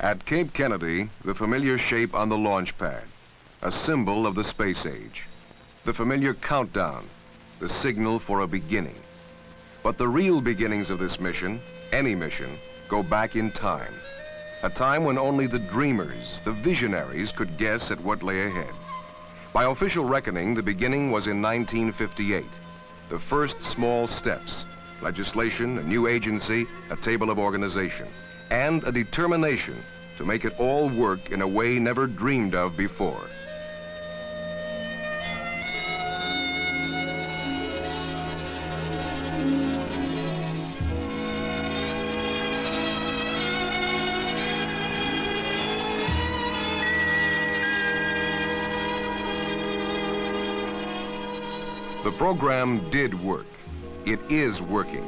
At Cape Kennedy, the familiar shape on the launch pad, a symbol of the space age. The familiar countdown, the signal for a beginning. But the real beginnings of this mission, any mission, go back in time. A time when only the dreamers, the visionaries, could guess at what lay ahead. By official reckoning, the beginning was in 1958. The first small steps, legislation, a new agency, a table of organization, and a determination to make it all work in a way never dreamed of before. The program did work. It is working.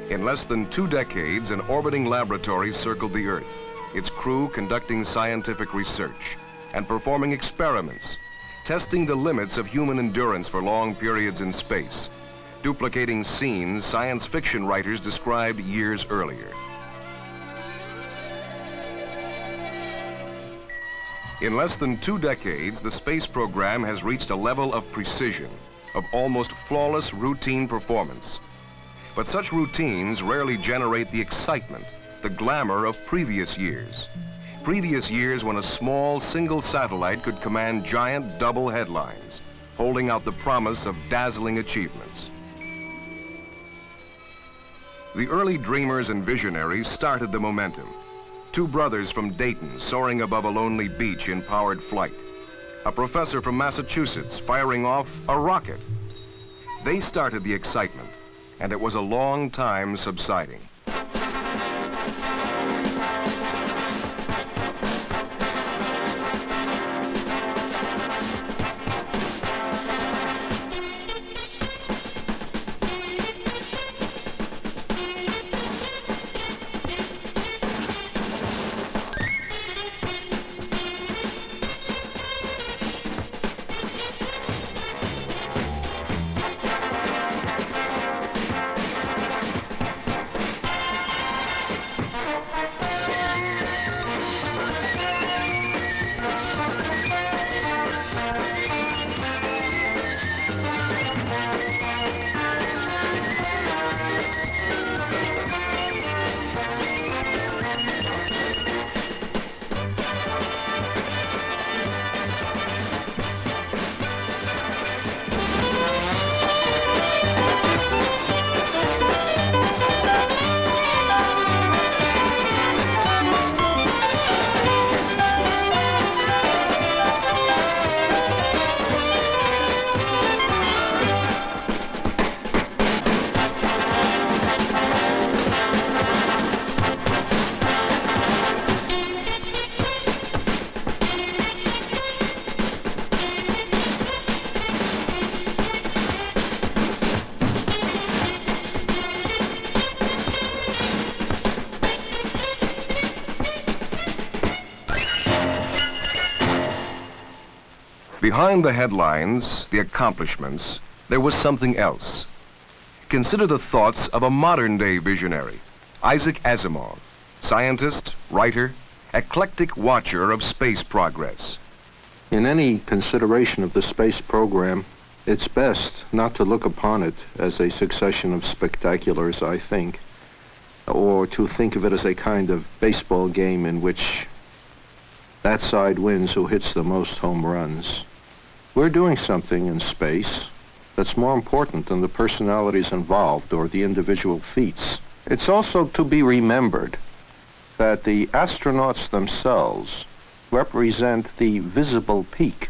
In less than 2 decades, an orbiting laboratory circled the Earth, its crew conducting scientific research and performing experiments, testing the limits of human endurance for long periods in space, duplicating scenes science fiction writers described years earlier. In less than 2 decades, the space program has reached a level of precision, of almost flawless routine performance. But such routines rarely generate the excitement, the glamour of previous years. Previous years when a small single satellite could command giant double headlines, holding out the promise of dazzling achievements. The early dreamers and visionaries started the momentum. 2 brothers from Dayton soaring above a lonely beach in powered flight. A professor from Massachusetts firing off a rocket. They started the excitement, and it was a long time subsiding. Behind the headlines, the accomplishments, there was something else. Consider the thoughts of a modern-day visionary, Isaac Asimov, scientist, writer, eclectic watcher of space progress. In any consideration of the space program, it's best not to look upon it as a succession of spectaculars, I think, or to think of it as a kind of baseball game in which that side wins who hits the most home runs. We're doing something in space that's more important than the personalities involved or the individual feats. It's also to be remembered that the astronauts themselves represent the visible peak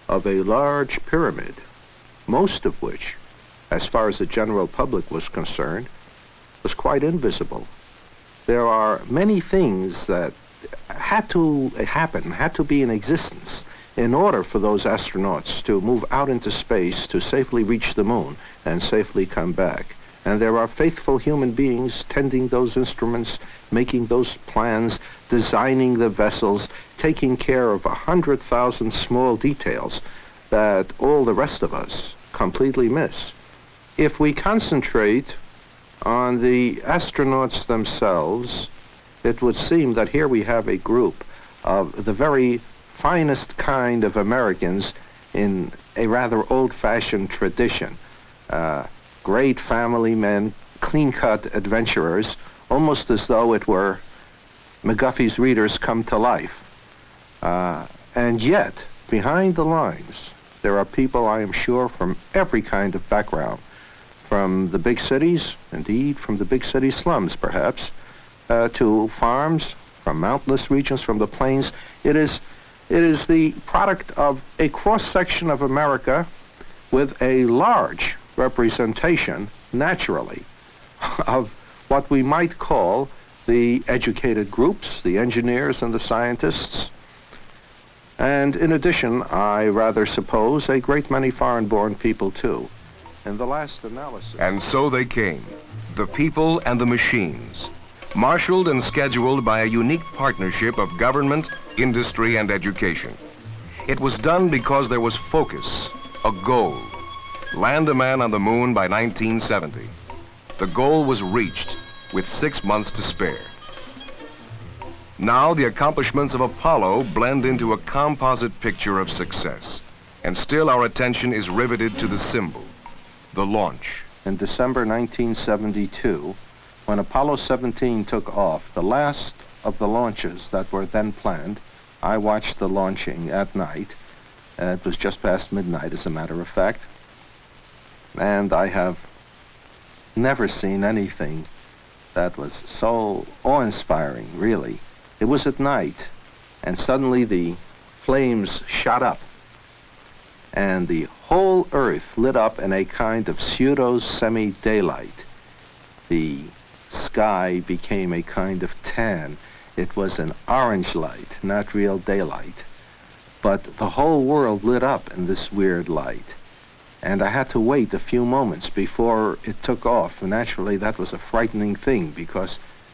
of a large pyramid, most of which, as far as the general public was concerned, was quite invisible. There are many things that had to happen, had to be in existence in order for those astronauts to move out into space to safely reach the moon and safely come back. And there are faithful human beings tending those instruments, making those plans, designing the vessels, taking care of 100,000 small details that all the rest of us completely miss. If we concentrate on the astronauts themselves it would seem that here we have a group of the very finest kind of Americans in a rather old-fashioned tradition. Great family men, clean-cut adventurers, almost as though it were McGuffey's Readers Come to Life. And yet, behind the lines, there are people, I am sure, from every kind of background, from the big cities, indeed from the big city slums, perhaps, to farms, from mountainous regions, from the plains. It is the product of a cross-section of America with a large representation, naturally, of what we might call the educated groups, the engineers and the scientists. And in addition, I rather suppose, a great many foreign-born people, too. In the last analysis... And so they came, the people and the machines, marshaled and scheduled by a unique partnership of government, industry, and education. It was done because there was focus, a goal. Land a man on the moon by 1970. The goal was reached with 6 months to spare. Now the accomplishments of Apollo blend into a composite picture of success. And still our attention is riveted to the symbol, the launch. In December 1972, when Apollo 17 took off, the last of the launches that were then planned, I watched the launching at night. It was just past midnight, as a matter of fact. And I have never seen anything that was so awe-inspiring, really. It was at night, and suddenly the flames shot up, and the whole Earth lit up in a kind of pseudo-semi-daylight. The sky became a kind of tan. It was an orange light, not real daylight. But the whole world lit up in this weird light. And I had to wait a few moments before it took off. And naturally, that was a frightening thing,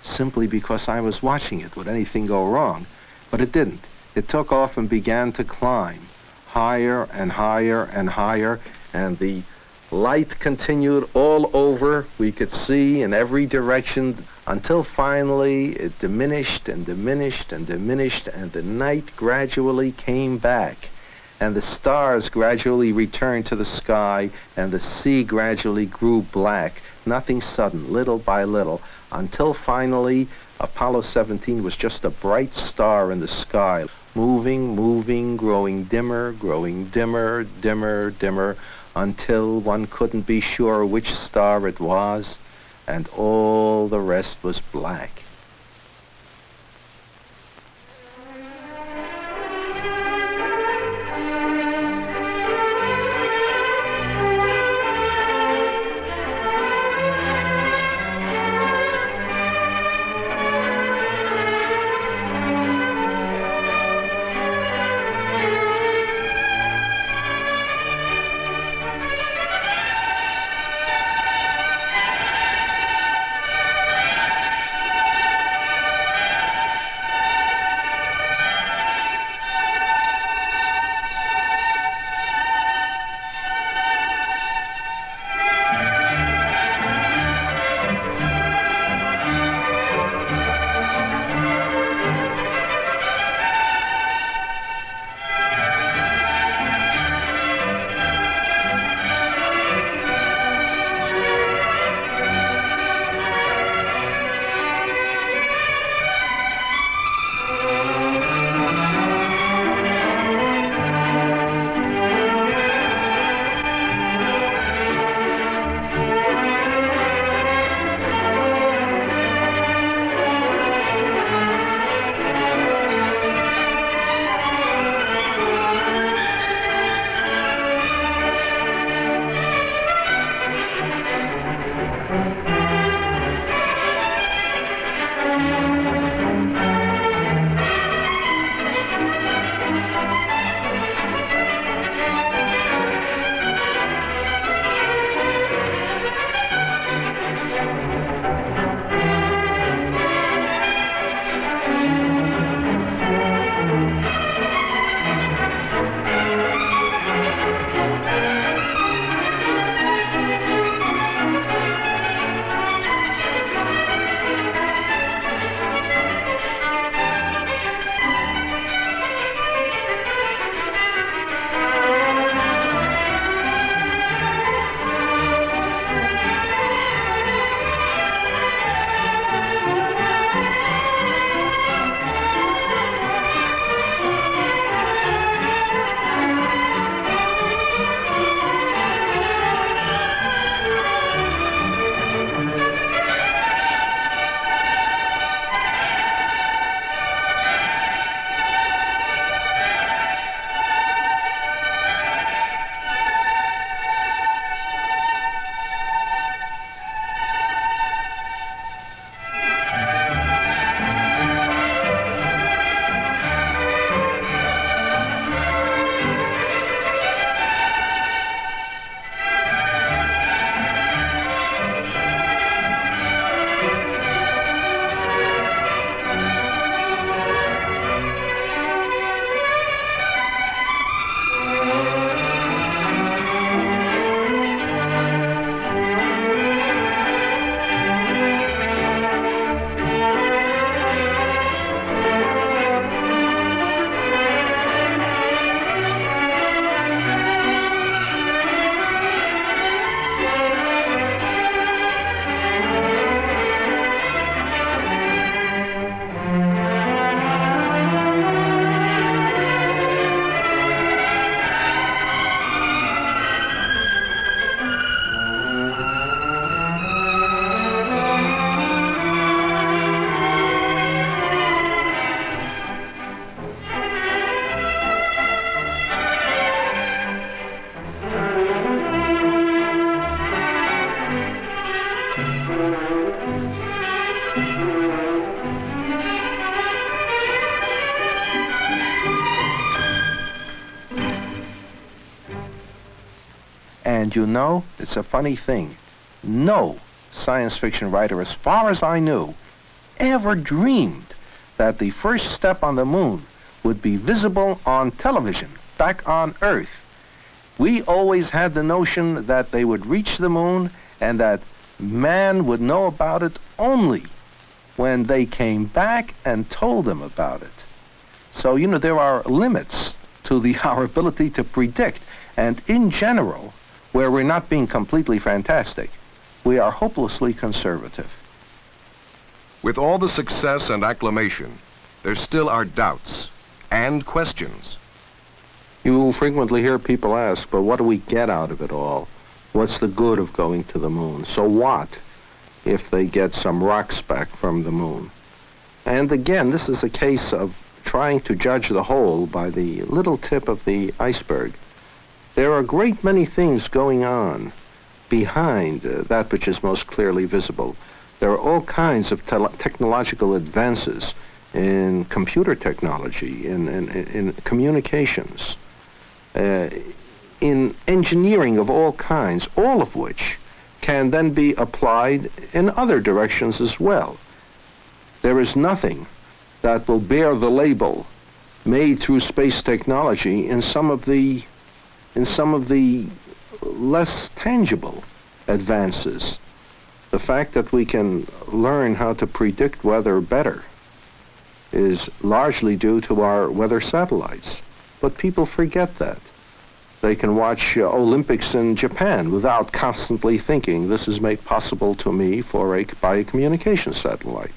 simply because I was watching it. Would anything go wrong? But it didn't. It took off and began to climb higher and higher and higher, and the light continued all over. We could see in every direction until finally it diminished and diminished and diminished, and the night gradually came back, and the stars gradually returned to the sky, and the sea gradually grew black. Nothing sudden, little by little, until finally Apollo 17 was just a bright star in the sky, moving, moving, growing dimmer, dimmer, dimmer, until one couldn't be sure which star it was, and all the rest was black. And you know, it's a funny thing. No science fiction writer, as far as I knew, ever dreamed that the first step on the moon would be visible on television back on Earth. We always had the notion that they would reach the moon and that man would know about it only when they came back and told them about it. So, you know, there are limits to our ability to predict. And in general, where we're not being completely fantastic, we are hopelessly conservative. With all the success and acclamation, there still are doubts and questions. You will frequently hear people ask, but what do we get out of it all? What's the good of going to the moon? So what if they get some rocks back from the moon? And again, this is a case of trying to judge the whole by the little tip of the iceberg. There are a great many things going on behind that which is most clearly visible. There are all kinds of technological advances in computer technology, in communications, in engineering of all kinds, all of which can then be applied in other directions as well. There is nothing that will bear the label made through space technology in some of the less tangible advances. The fact that we can learn how to predict weather better is largely due to our weather satellites. But people forget that. They can watch Olympics in Japan without constantly thinking this is made possible to me by a communication satellite.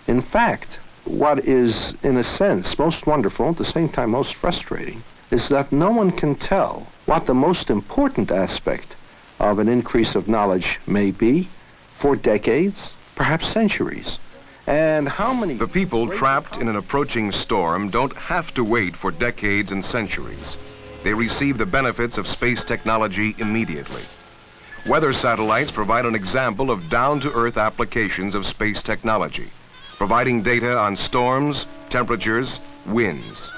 In fact, what is, in a sense, most wonderful, at the same time most frustrating, is that no one can tell what the most important aspect of an increase of knowledge may be for decades, perhaps centuries. And how many... The people trapped in an approaching storm don't have to wait for decades and centuries. They receive the benefits of space technology immediately. Weather satellites provide an example of down-to-earth applications of space technology, providing data on storms, temperatures, winds.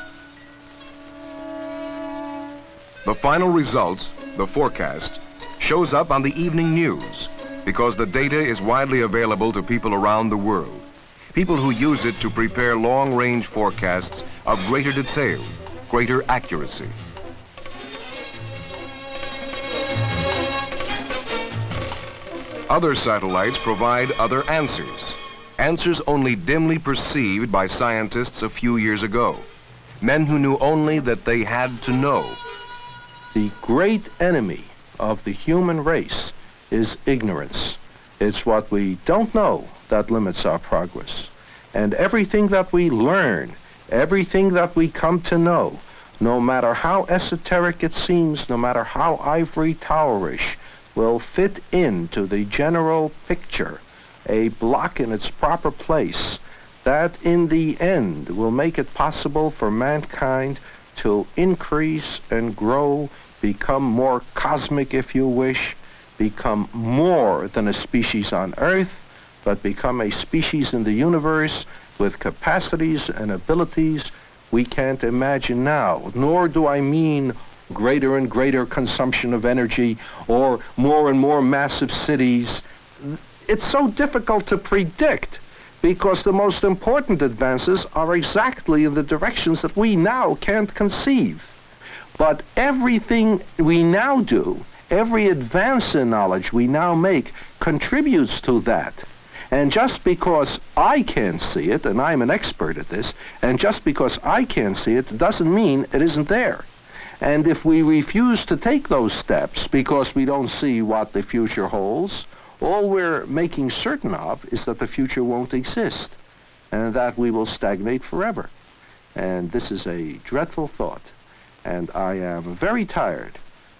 The final result, the forecast, shows up on the evening news because the data is widely available to people around the world. People who use it to prepare long-range forecasts of greater detail, greater accuracy. Other satellites provide other answers. Answers only dimly perceived by scientists a few years ago. Men who knew only that they had to know. The great enemy of the human race is ignorance. It's what we don't know that limits our progress. And everything that we learn, everything that we come to know, no matter how esoteric it seems, no matter how ivory towerish, will fit into the general picture, a block in its proper place, that in the end will make it possible for mankind to increase and grow, become more cosmic if you wish, become more than a species on Earth, but become a species in the universe with capacities and abilities we can't imagine now. Nor do I mean greater and greater consumption of energy or more and more massive cities. It's so difficult to predict because the most important advances are exactly in the directions that we now can't conceive. But everything we now do, every advance in knowledge we now make, contributes to that. And just because I can't see it, and I'm an expert at this, and just because I can't see it doesn't mean it isn't there. And if we refuse to take those steps because we don't see what the future holds, all we're making certain of is that the future won't exist and that we will stagnate forever. And this is a dreadful thought. And I am very tired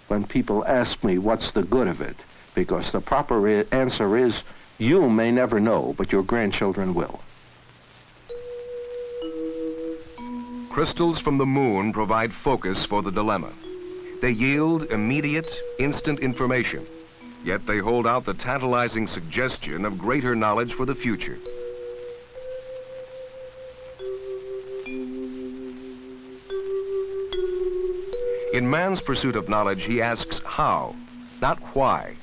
when people ask me what's the good of it, because the proper answer is, you may never know, but your grandchildren will. Crystals from the moon provide focus for the dilemma. They yield immediate, instant information, yet they hold out the tantalizing suggestion of greater knowledge for the future. In man's pursuit of knowledge, he asks how. not why.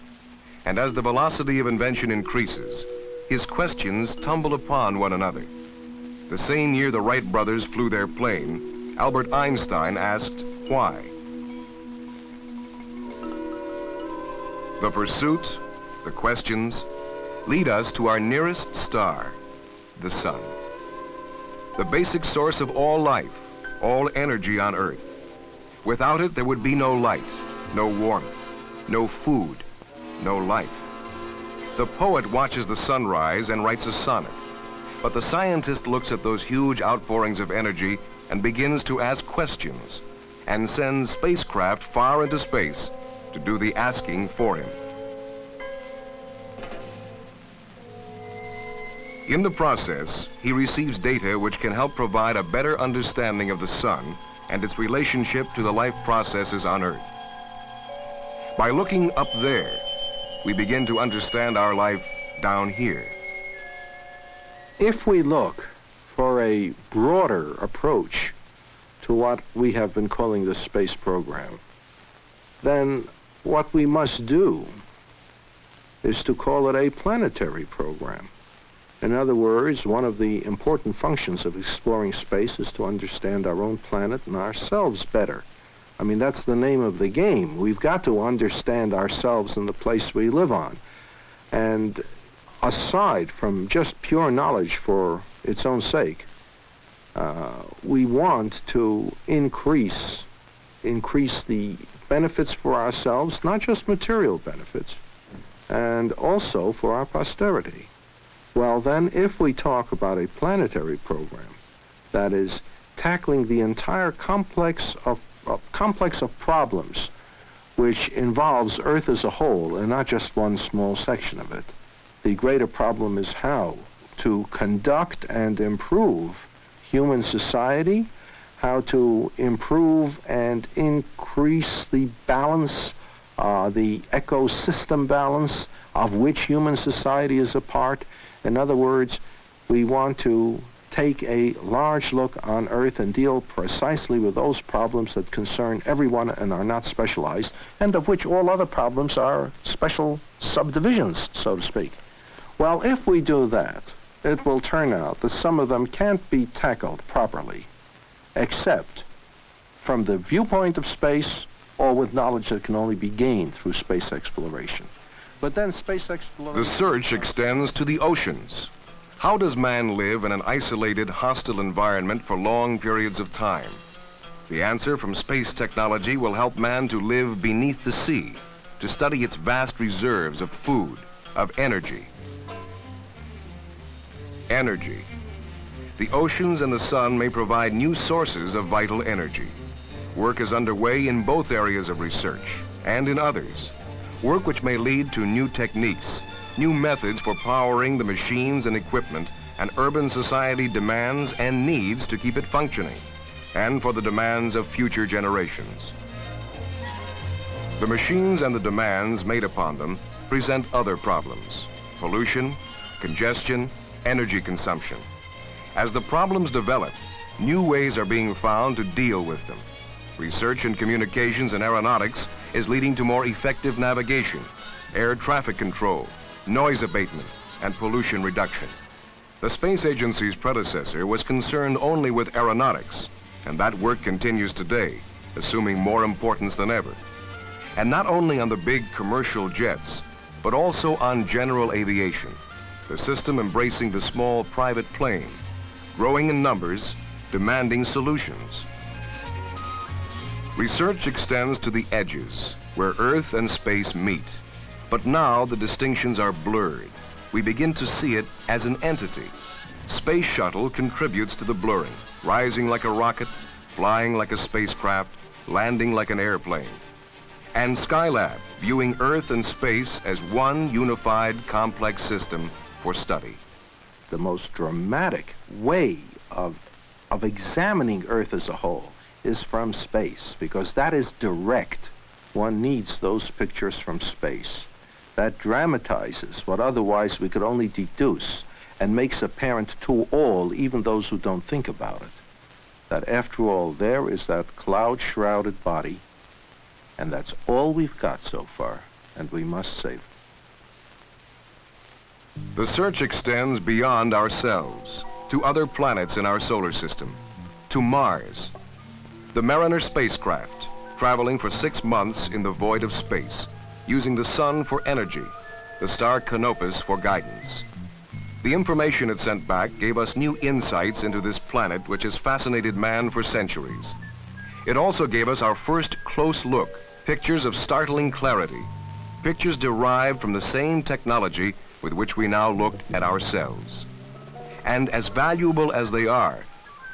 And as the velocity of invention increases, his questions tumble upon one another. The same year the Wright brothers flew their plane, Albert Einstein asked why. The pursuit, the questions, lead us to our nearest star, the sun. The basic source of all life, all energy on Earth. Without it, there would be no light, no warmth, no food, no life. The poet watches the sunrise and writes a sonnet, but the scientist looks at those huge outpourings of energy and begins to ask questions, and sends spacecraft far into space to do the asking for him. In the process, he receives data which can help provide a better understanding of the sun and its relationship to the life processes on Earth. By looking up there, we begin to understand our life down here. If we look for a broader approach to what we have been calling the space program, then what we must do is to call it a planetary program. In other words, one of the important functions of exploring space is to understand our own planet and ourselves better. I mean, that's the name of the game. We've got to understand ourselves and the place we live on. And aside from just pure knowledge for its own sake, we want to increase the benefits for ourselves, not just material benefits, and also for our posterity. Well, then, if we talk about a planetary program, that is, tackling the entire complex of problems which involves Earth as a whole and not just one small section of it, the greater problem is how to conduct and improve human society, how to improve and increase the balance, the ecosystem balance of which human society is a part. In other words, we want to take a large look on Earth and deal precisely with those problems that concern everyone and are not specialized, and of which all other problems are special subdivisions, so to speak. Well, if we do that, it will turn out that some of them can't be tackled properly, except from the viewpoint of space or with knowledge that can only be gained through space exploration. But then space exploration... The search extends to the oceans. How does man live in an isolated, hostile environment for long periods of time? The answer from space technology will help man to live beneath the sea, to study its vast reserves of food, of energy. Energy. The oceans and the sun may provide new sources of vital energy. Work is underway in both areas of research and in others. Work which may lead to new techniques, new methods for powering the machines and equipment an urban society demands and needs to keep it functioning, and for the demands of future generations. The machines and the demands made upon them present other problems: pollution, congestion, energy consumption. As the problems develop, new ways are being found to deal with them. Research in communications and aeronautics is leading to more effective navigation, air traffic control, noise abatement, and pollution reduction. The space agency's predecessor was concerned only with aeronautics, and that work continues today, assuming more importance than ever. And not only on the big commercial jets, but also on general aviation, the system embracing the small private plane, growing in numbers, demanding solutions. Research extends to the edges, where Earth and space meet. But now the distinctions are blurred. We begin to see it as an entity. Space Shuttle contributes to the blurring, rising like a rocket, flying like a spacecraft, landing like an airplane. And Skylab, viewing Earth and space as one unified, complex system for study. The most dramatic way of examining Earth as a whole is from space, because that is direct. One needs those pictures from space. That dramatizes what otherwise we could only deduce and makes apparent to all, even those who don't think about it, that after all, there is that cloud-shrouded body, and that's all we've got so far, and we must save it. The search extends beyond ourselves, to other planets in our solar system, to Mars. The Mariner spacecraft, traveling for 6 months in the void of space, using the sun for energy, the star Canopus for guidance. The information it sent back gave us new insights into this planet which has fascinated man for centuries. It also gave us our first close look, pictures of startling clarity, pictures derived from the same technology with which we now look at ourselves. And as valuable as they are,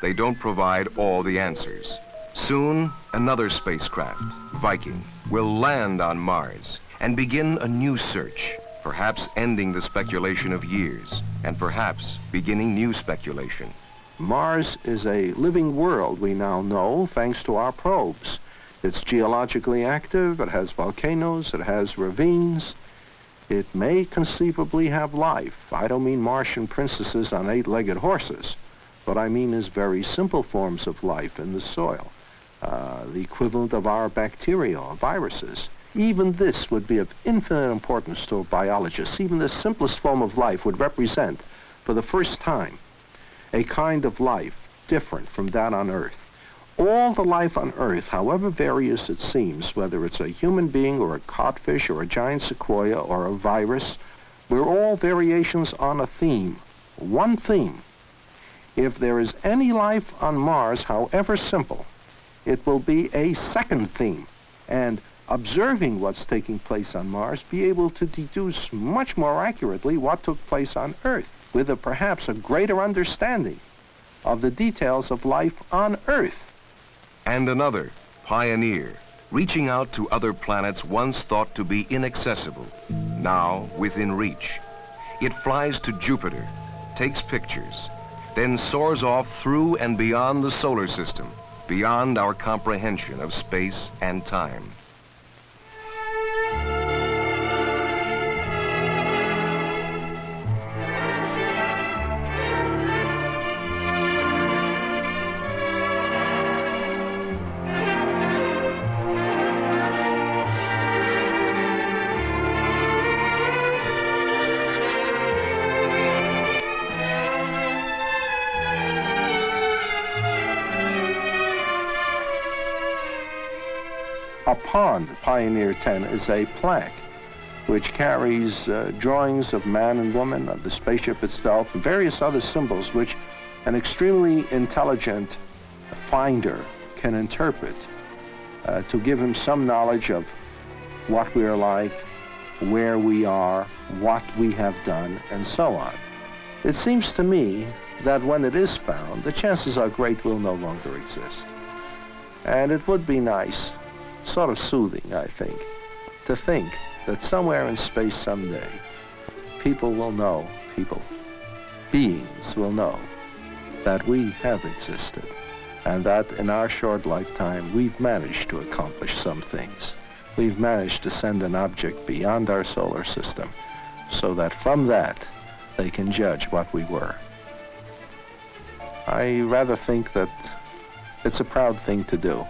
they don't provide all the answers. Soon, another spacecraft, Viking, will land on Mars and begin a new search, perhaps ending the speculation of years, and perhaps beginning new speculation. Mars is a living world, we now know, thanks to our probes. It's geologically active, it has volcanoes, it has ravines. It may conceivably have life. I don't mean Martian princesses on 8-legged horses. What I mean is very simple forms of life in the soil. The equivalent of our bacteria or viruses. Even this would be of infinite importance to biologists. Even the simplest form of life would represent, for the first time, a kind of life different from that on Earth. All the life on Earth, however various it seems, whether it's a human being or a codfish or a giant sequoia or a virus, we're all variations on a theme, one theme. If there is any life on Mars, however simple, it will be a second theme. And observing what's taking place on Mars, be able to deduce much more accurately what took place on Earth, with perhaps a greater understanding of the details of life on Earth. And another, Pioneer, reaching out to other planets once thought to be inaccessible, now within reach. It flies to Jupiter, takes pictures, then soars off through and beyond the solar system, beyond our comprehension of space and time. Upon Pioneer 10 is a plaque which carries drawings of man and woman, of the spaceship itself, and various other symbols which an extremely intelligent finder can interpret to give him some knowledge of what we are like, where we are, what we have done, and so on. It seems to me that when it is found, the chances are great will no longer exist. And it would be nice, sort of soothing, I think, to think that somewhere in space someday, beings will know that we have existed, and that in our short lifetime, we've managed to accomplish some things. We've managed to send an object beyond our solar system, so that from that, they can judge what we were. I rather think that it's a proud thing to do.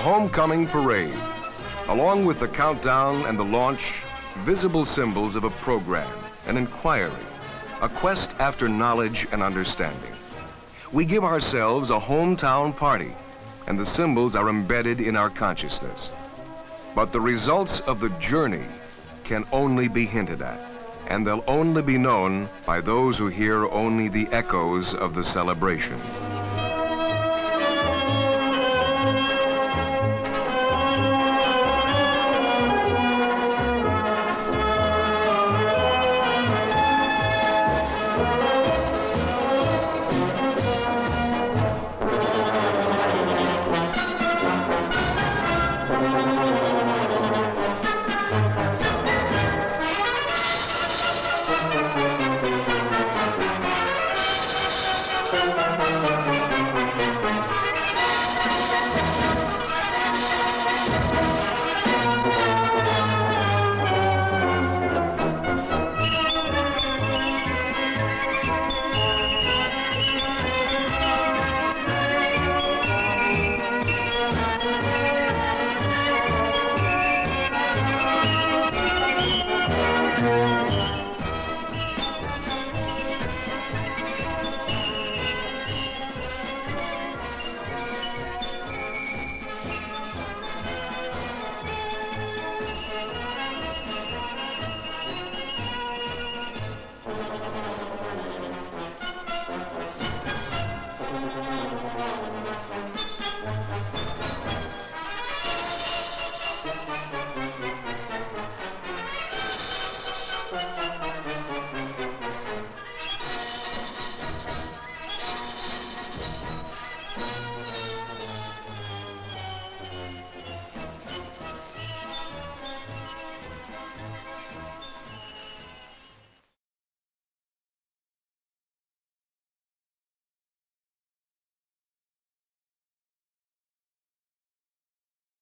Homecoming parade, along with the countdown and the launch, visible symbols of a program, an inquiry, a quest after knowledge and understanding. We give ourselves a hometown party, and the symbols are embedded in our consciousness. But the results of the journey can only be hinted at, and they'll only be known by those who hear only the echoes of the celebration.